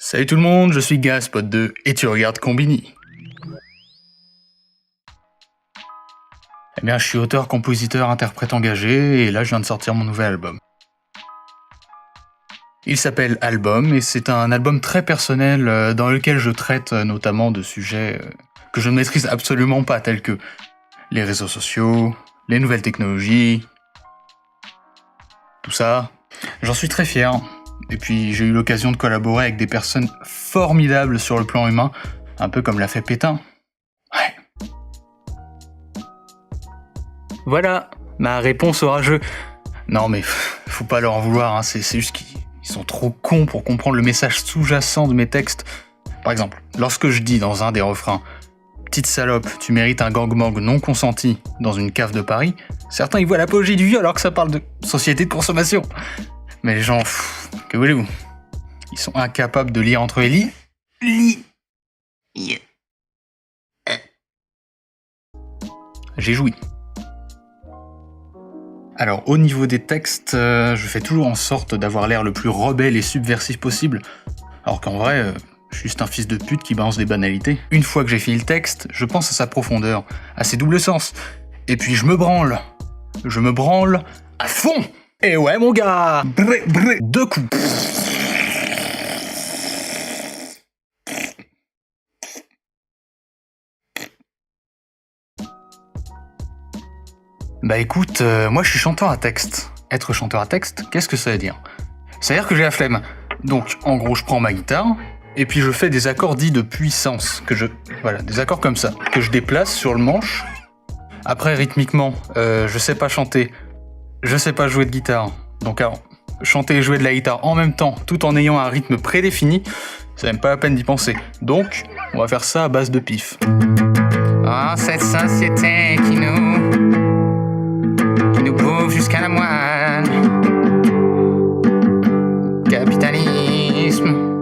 Salut tout le monde, je suis Gaspod2 et tu regardes Combini. Eh bien, je suis auteur, compositeur, interprète engagé et là je viens de sortir mon nouvel album. Il s'appelle Album et c'est un album très personnel dans lequel je traite notamment de sujets que je ne maîtrise absolument pas, tels que les réseaux sociaux, les nouvelles technologies, tout ça. J'en suis très fier. Et puis j'ai eu l'occasion de collaborer avec des personnes formidables sur le plan humain, un peu comme l'a fait Pétain. Ouais. Voilà, ma réponse au rageux. Non mais faut pas leur en vouloir, hein. C'est juste qu'ils sont trop cons pour comprendre le message sous-jacent de mes textes. Par exemple, lorsque je dis dans un des refrains « Petite salope, tu mérites un gangbang non consenti dans une cave de Paris », certains y voient l'apogée du viol alors que ça parle de société de consommation. Mais les gens, que voulez-vous? Ils sont incapables de lire entre les lignes. J'ai joui. Alors, au niveau des textes, je fais toujours en sorte d'avoir l'air le plus rebelle et subversif possible, alors qu'en vrai, je suis juste un fils de pute qui balance des banalités. Une fois que j'ai fini le texte, je pense à sa profondeur, à ses doubles sens, et puis je me branle. Je me branle à fond. Et ouais mon gars, deux coups. Bah écoute, moi je suis chanteur à texte. Être chanteur à texte, qu'est-ce que ça veut dire? Ça veut dire que j'ai la flemme. Donc en gros je prends ma guitare, et puis je fais des accords dits de puissance, voilà, des accords comme ça, que je déplace sur le manche. Après rythmiquement, je sais pas chanter, je sais pas jouer de guitare. Donc alors, chanter et jouer de la guitare en même temps, tout en ayant un rythme prédéfini, c'est même pas la peine d'y penser. Donc, on va faire ça à base de pif. Oh, cette société qui nous bouffe jusqu'à la moelle. Capitalisme,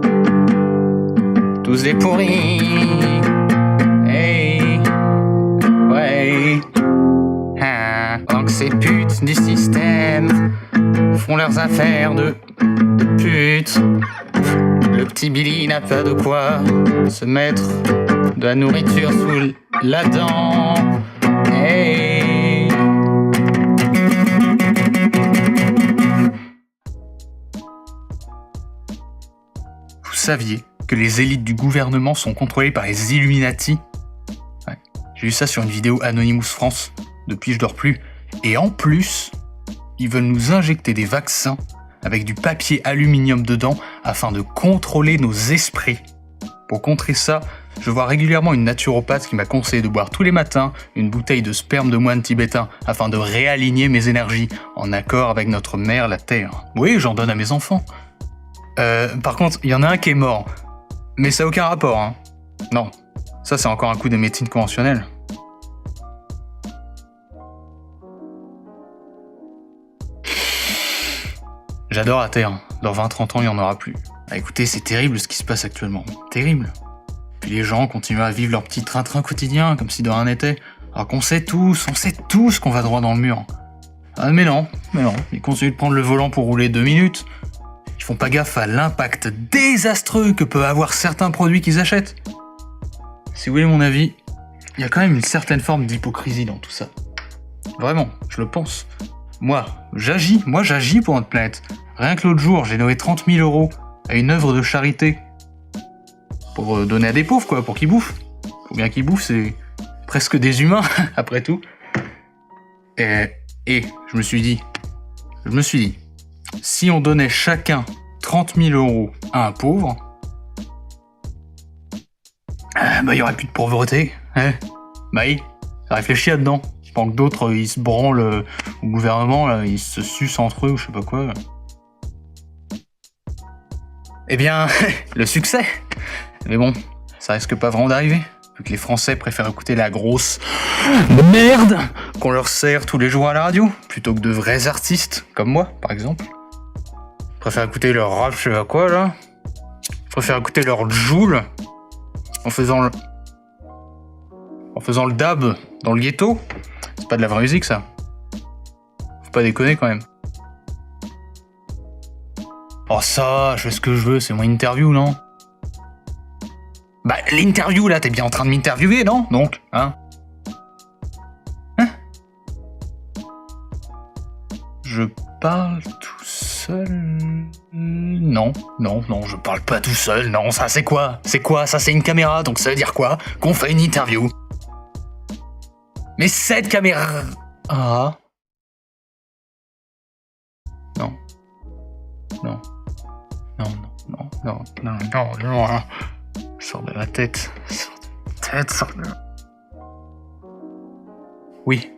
tous des pourris. Hey, ouais. Tant que ces putes du système font leurs affaires de pute, le petit Billy n'a pas de quoi se mettre de la nourriture sous la dent. Hey. Vous saviez que les élites du gouvernement sont contrôlées par les Illuminati? Ouais. J'ai vu ça sur une vidéo Anonymous France. Depuis je dors plus. Et en plus, ils veulent nous injecter des vaccins avec du papier aluminium dedans afin de contrôler nos esprits. Pour contrer ça, je vois régulièrement une naturopathe qui m'a conseillé de boire tous les matins une bouteille de sperme de moine tibétain afin de réaligner mes énergies en accord avec notre mère la Terre. Oui, j'en donne à mes enfants. Par contre, il y en a un qui est mort. Mais ça n'a aucun rapport, hein. Non, ça c'est encore un coup des médecines conventionnelles. J'adore la Terre. Dans 20-30 ans, il n'y en aura plus. Ah, écoutez, c'est terrible ce qui se passe actuellement. Terrible. Puis les gens continuent à vivre leur petit train-train quotidien, comme si de rien n'était. Alors qu'on sait tous, qu'on va droit dans le mur. Ah, mais non. Ils continuent de prendre le volant pour rouler 2 minutes. Ils font pas gaffe à l'impact désastreux que peuvent avoir certains produits qu'ils achètent. Si vous voulez mon avis, il y a quand même une certaine forme d'hypocrisie dans tout ça. Vraiment, je le pense. Moi, j'agis pour notre planète. Rien que l'autre jour, j'ai donné 30 000 € à une œuvre de charité. Pour donner à des pauvres, quoi, pour qu'ils bouffent. Faut bien qu'ils bouffent, c'est presque des humains, après tout. Et je me suis dit, si on donnait chacun 30 000 € à un pauvre, il y aurait plus de pauvreté. Hein, bah oui, ça réfléchit là-dedans. Pendant que d'autres, ils se branlent au gouvernement, là, ils se sucent entre eux ou je sais pas quoi. Eh bien, le succès. Mais bon, ça risque pas vraiment d'arriver, vu que les Français préfèrent écouter la grosse merde qu'on leur sert tous les jours à la radio, plutôt que de vrais artistes, comme moi, par exemple. Ils préfèrent écouter leur rap, je sais pas quoi, là. Ils préfèrent écouter leur Joule en faisant le dab dans le ghetto. C'est pas de la vraie musique, ça. Faut pas déconner, quand même. Oh ça, je fais ce que je veux, c'est mon interview, non? Bah, l'interview, là, t'es bien en train de m'interviewer, non? Donc, hein? Je parle tout seul... Non, je parle pas tout seul, non, ça c'est quoi? C'est quoi? Ça c'est une caméra, donc ça veut dire quoi? Qu'on fait une interview. Mais cette caméra... Ah... Non. Non. Non, non, non, non, non, non, non. Sors de ma tête. Sors de ma tête, sors de... Oui.